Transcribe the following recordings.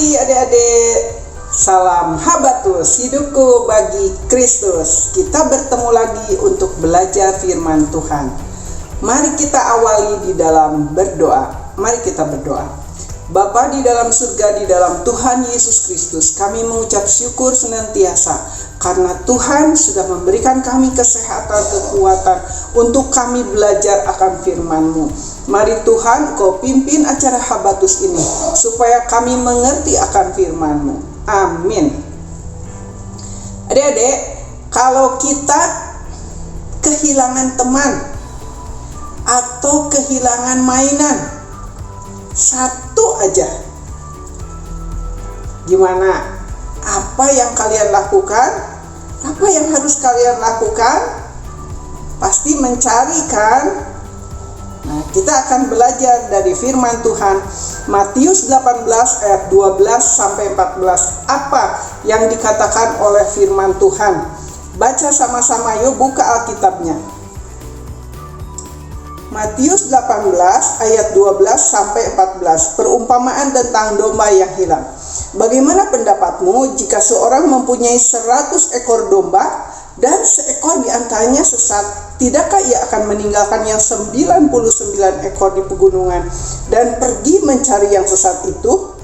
Mari adik-adik, salam Habatus, hidupku bagi Kristus. Kita bertemu lagi untuk belajar firman Tuhan. Mari kita awali di dalam berdoa. Mari kita berdoa. Bapa di dalam surga, di dalam Tuhan Yesus Kristus, kami mengucap syukur senantiasa karena Tuhan sudah memberikan kami kesehatan, kekuatan untuk kami belajar akan firman-Mu. Mari Tuhan, Kau pimpin acara Habatus ini supaya kami mengerti akan firman-Mu. Amin. Adik-adik, kalau kita kehilangan teman atau kehilangan mainan, satu aja, gimana? Apa yang kalian lakukan? Apa yang harus kalian lakukan? Pasti mencari kan? Nah, kita akan belajar dari firman Tuhan Matius 18 ayat 12 sampai 14. Apa yang dikatakan oleh firman Tuhan? Baca sama-sama yuk, buka Alkitabnya. Matius 18 ayat 12 sampai 14. Perumpamaan tentang domba yang hilang. Bagaimana pendapatmu jika seorang mempunyai 100 ekor domba dan seekor di antaranya sesat? Tidakkah ia akan meninggalkan yang 99 ekor di pegunungan dan pergi mencari yang sesat itu?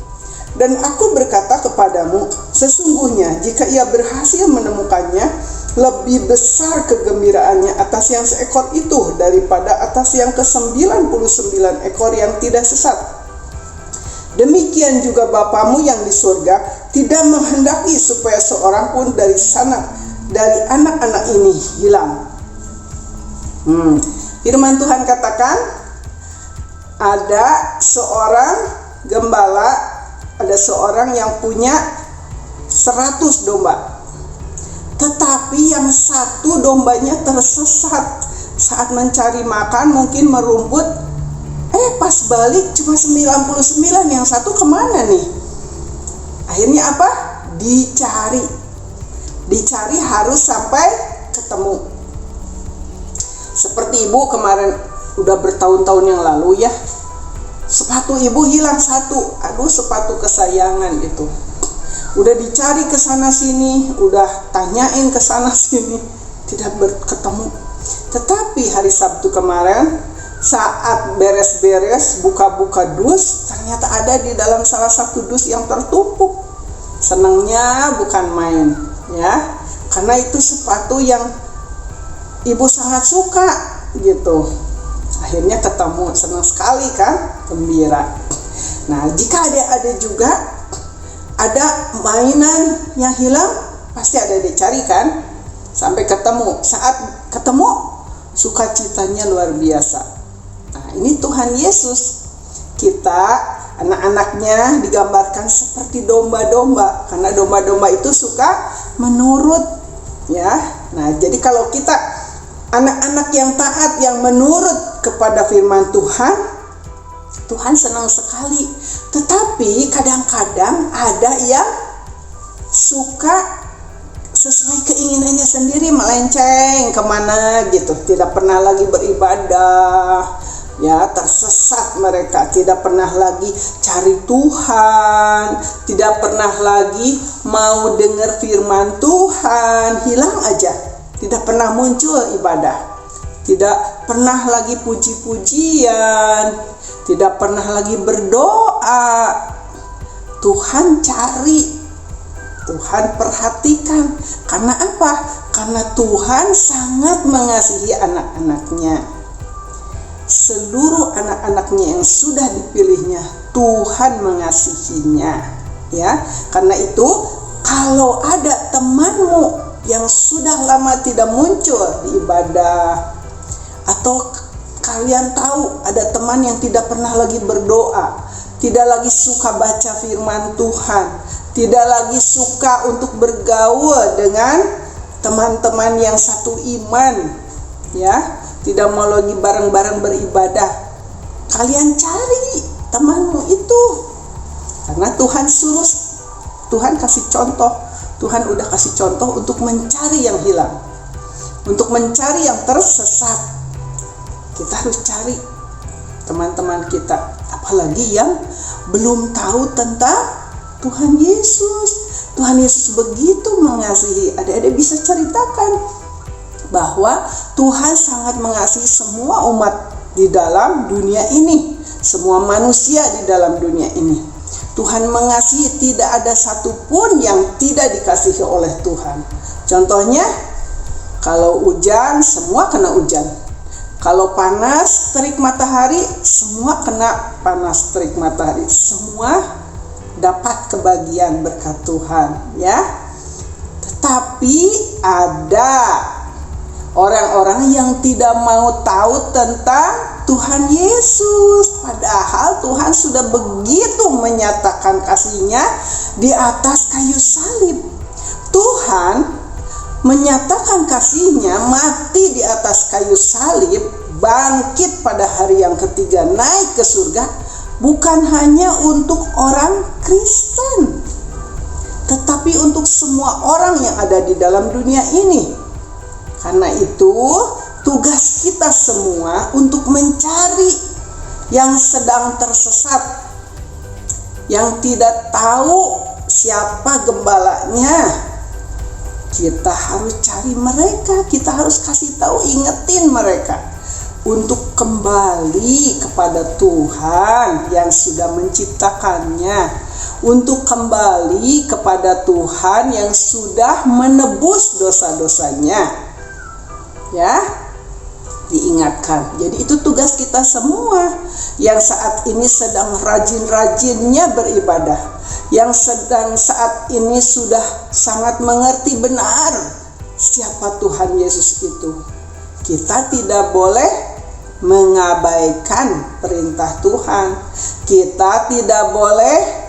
Dan aku berkata kepadamu, sesungguhnya jika ia berhasil menemukannya, lebih besar kegembiraannya atas yang seekor itu daripada atas yang ke-99 ekor yang tidak sesat. Demikian juga Bapamu yang di surga tidak menghendaki supaya seorang pun dari anak-anak ini hilang. Firman Tuhan katakan, ada seorang gembala, ada seorang yang punya 100 domba. Tetapi yang satu dombanya tersesat saat mencari makan, mungkin merumput. Pas balik cuma 99, yang satu kemana nih? Akhirnya apa? Dicari harus sampai ketemu. Seperti ibu kemarin, udah bertahun-tahun yang lalu ya, sepatu ibu hilang satu. Aduh, sepatu kesayangan itu. Udah dicari ke sana sini, udah tanyain ke sana sini, tidak ketemu. Tetapi hari Sabtu kemarin, saat beres-beres buka-buka dus, ternyata ada di dalam salah satu dus yang tertumpuk. Senangnya bukan main, ya, karena itu sepatu yang ibu sangat suka gitu. Akhirnya ketemu, senang sekali kan, gembira. Nah, jika ada juga ada mainan yang hilang, pasti ada dicari kan, sampai ketemu. Saat ketemu, sukacitanya luar biasa. Nah, ini Tuhan Yesus. Kita, anak-anaknya digambarkan seperti domba-domba, karena domba-domba itu suka menurut, ya. Nah, jadi kalau kita anak-anak yang taat, yang menurut kepada firman Tuhan, Tuhan senang sekali. Tetapi kadang-kadang ada yang suka sesuai keinginannya sendiri, melenceng kemana gitu, tidak pernah lagi beribadah, ya, tersesat mereka, tidak pernah lagi cari Tuhan, tidak pernah lagi mau dengar firman Tuhan, hilang aja, tidak pernah muncul ibadah, tidak pernah lagi puji-pujian, tidak pernah lagi berdoa. Tuhan cari, Tuhan perhatikan. Karena apa? Karena Tuhan sangat mengasihi anak-anaknya. Seluruh anak-anaknya yang sudah dipilihnya, Tuhan mengasihinya, ya. Karena itu, kalau ada temanmu yang sudah lama tidak muncul di ibadah, atau kalian tahu ada teman yang tidak pernah lagi berdoa, tidak lagi suka baca firman Tuhan, tidak lagi suka untuk bergaul dengan teman-teman yang satu iman, ya, tidak mau lagi bareng-bareng beribadah, kalian cari temanmu itu. Karena Tuhan suruh, Tuhan kasih contoh, Tuhan udah kasih contoh untuk mencari yang hilang, untuk mencari yang tersesat. Kita harus cari teman-teman kita, apalagi yang belum tahu tentang Tuhan Yesus. Tuhan Yesus begitu mengasihi. Adik-adik bisa ceritakan bahwa Tuhan sangat mengasihi semua umat di dalam dunia ini, semua manusia di dalam dunia ini. Tuhan mengasihi, tidak ada satupun yang tidak dikasihi oleh Tuhan. Contohnya, kalau hujan, semua kena hujan. Kalau panas, terik matahari, semua kena panas terik matahari. Semua dapat kebahagiaan berkat Tuhan, ya. Tetapi ada orang-orang yang tidak mau tahu tentang Tuhan Yesus. Padahal Tuhan sudah begitu menyatakan kasih-Nya di atas kayu salib. Tuhan menyatakan kasih-Nya mati di atas kayu salib, bangkit pada hari yang ketiga, naik ke surga, bukan hanya untuk orang Kristen, tetapi untuk semua orang yang ada di dalam dunia ini. Karena itu, tugas kita semua untuk mencari yang sedang tersesat, yang tidak tahu siapa gembalanya. Kita harus cari mereka, kita harus kasih tahu, ingetin mereka untuk kembali kepada Tuhan yang sudah menciptakannya, untuk kembali kepada Tuhan yang sudah menebus dosa-dosanya. Ya, diingatkan. Jadi itu tugas kita semua yang saat ini sedang rajin-rajinnya beribadah, yang sedang saat ini sudah sangat mengerti benar siapa Tuhan Yesus itu. Kita tidak boleh mengabaikan perintah Tuhan. Kita tidak boleh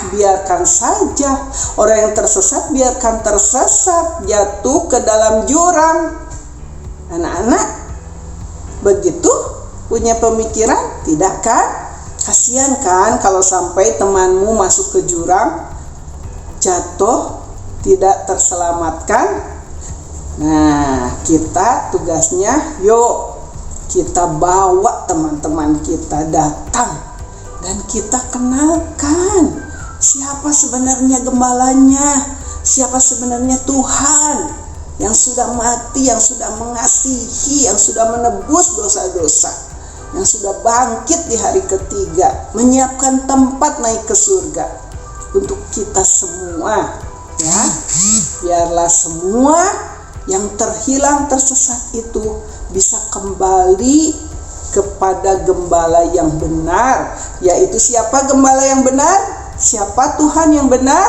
biarkan saja orang yang tersesat, biarkan tersesat, jatuh ke dalam jurang. Anak-anak begitu punya pemikiran, tidak kan? Kasihan kan kalau sampai temanmu masuk ke jurang, jatuh, tidak terselamatkan. Nah, kita tugasnya, yuk kita bawa teman-teman kita datang dan kita kenalkan siapa sebenarnya gembalanya, siapa sebenarnya Tuhan yang sudah mati, yang sudah mengasihi, yang sudah menebus dosa-dosa, yang sudah bangkit di hari ketiga, menyiapkan tempat naik ke surga untuk kita semua. Ya, biarlah semua yang terhilang, tersesat itu bisa kembali kepada gembala yang benar. Yaitu siapa gembala yang benar? Siapa Tuhan yang benar?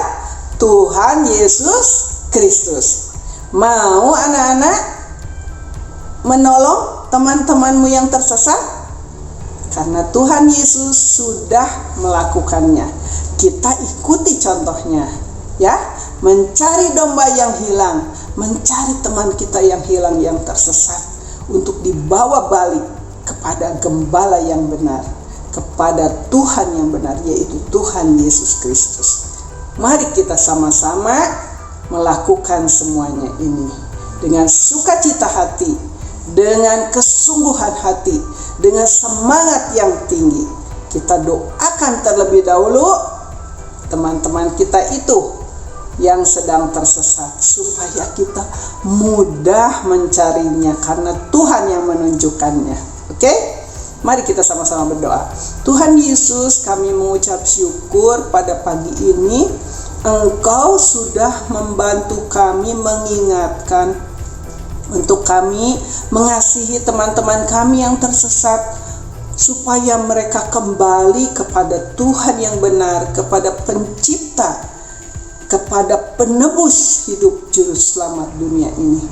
Tuhan Yesus Kristus. Mau anak-anak menolong teman-temanmu yang tersesat? Karena Tuhan Yesus sudah melakukannya. Kita ikuti contohnya, ya. Mencari domba yang hilang, mencari teman kita yang hilang, yang tersesat, untuk dibawa balik kepada gembala yang benar, kepada Tuhan yang benar, yaitu Tuhan Yesus Kristus. Mari kita sama-sama melakukan semuanya ini dengan sukacita hati, dengan kesungguhan hati, dengan semangat yang tinggi. Kita doakan terlebih dahulu teman-teman kita itu yang sedang tersesat, supaya kita mudah mencarinya karena Tuhan yang menunjukkannya. Oke? Mari kita sama-sama berdoa. Tuhan Yesus, kami mengucap syukur pada pagi ini Engkau sudah membantu kami, mengingatkan untuk kami mengasihi teman-teman kami yang tersesat, supaya mereka kembali kepada Tuhan yang benar, kepada Pencipta, kepada penebus hidup juru selamat dunia ini.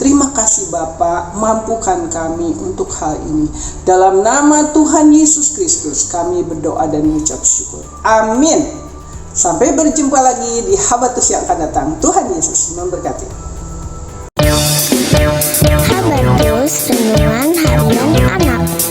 Terima kasih Bapa, mampukan kami untuk hal ini. Dalam nama Tuhan Yesus Kristus kami berdoa dan mengucap syukur. Amin. Sampai berjumpa lagi di Habatus yang akan datang. Tuhan Yesus memberkati. Habatus Renungan Harian Anak.